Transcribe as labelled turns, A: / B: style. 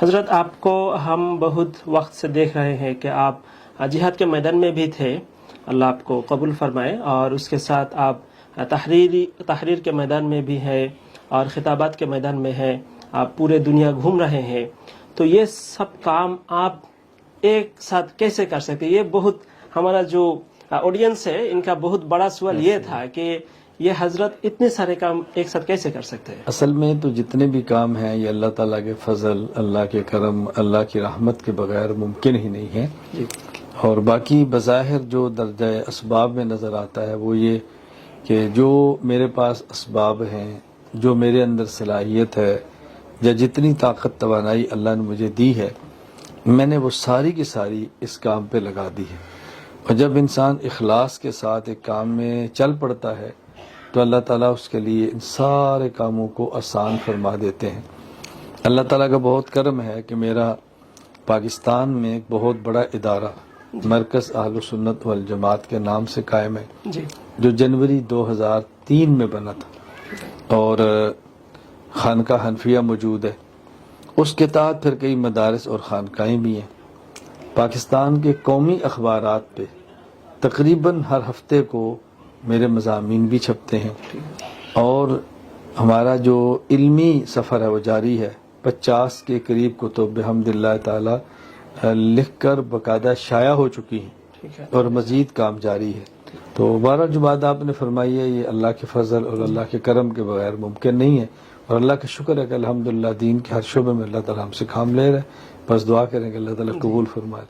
A: حضرت آپ کو ہم بہت وقت سے دیکھ رہے ہیں کہ آپ جہاد کے میدان میں بھی تھے، اللہ آپ کو قبول فرمائے، اور اس کے ساتھ آپ تحریر کے میدان میں بھی ہیں اور خطابات کے میدان میں ہیں، آپ پورے دنیا گھوم رہے ہیں، تو یہ سب کام آپ ایک ساتھ کیسے کر سکتے؟ یہ بہت ہمارا جو آڈینس ہے ان کا بہت بڑا سوال یہ تھا کہ یہ حضرت اتنے سارے کام ایک ساتھ کیسے کر سکتے ہیں؟
B: اصل میں تو جتنے بھی کام ہیں یہ اللہ تعالیٰ کے فضل، اللہ کے کرم، اللہ کی رحمت کے بغیر ممکن ہی نہیں ہے
A: جی
B: اور باقی بظاہر جو درجہ اسباب میں نظر آتا ہے وہ یہ کہ جو میرے پاس اسباب ہیں، جو میرے اندر صلاحیت ہے یا جتنی طاقت توانائی اللہ نے مجھے دی ہے، میں نے وہ ساری کی ساری اس کام پہ لگا دی ہے۔ اور جب انسان اخلاص کے ساتھ ایک کام میں چل پڑتا ہے تو اللہ تعالیٰ اس کے لیے ان سارے کاموں کو آسان فرما دیتے ہیں۔ اللہ تعالیٰ کا بہت کرم ہے کہ میرا پاکستان میں ایک بہت بڑا ادارہ مرکز اہل سنت والجماعت کے نام سے قائم ہے،
A: جی
B: جو جنوری 2003 میں بنا تھا، اور خانقاہ حنفیہ موجود ہے۔ اس کے تحت پھر کئی مدارس اور خانقاہیں بھی ہیں۔ پاکستان کے قومی اخبارات پہ تقریباً ہر ہفتے کو میرے مضامین بھی چھپتے ہیں، اور ہمارا جو علمی سفر ہے وہ جاری ہے۔ 50 کے قریب کتب بحمد اللہ تعالی لکھ کر باقاعدہ شائع ہو چکی ہیں اور مزید کام جاری ہے۔ تو 12 جو بات آپ نے فرمائی ہے یہ اللہ کے فضل اور اللہ کے کرم کے بغیر ممکن نہیں ہے، اور اللہ کا شکر ہے کہ الحمدللہ دین کے ہر شعبے میں اللہ تعالیٰ ہم سے کام لے رہے ہیں۔ بس دعا کریں کہ اللہ تعالیٰ قبول فرمائے۔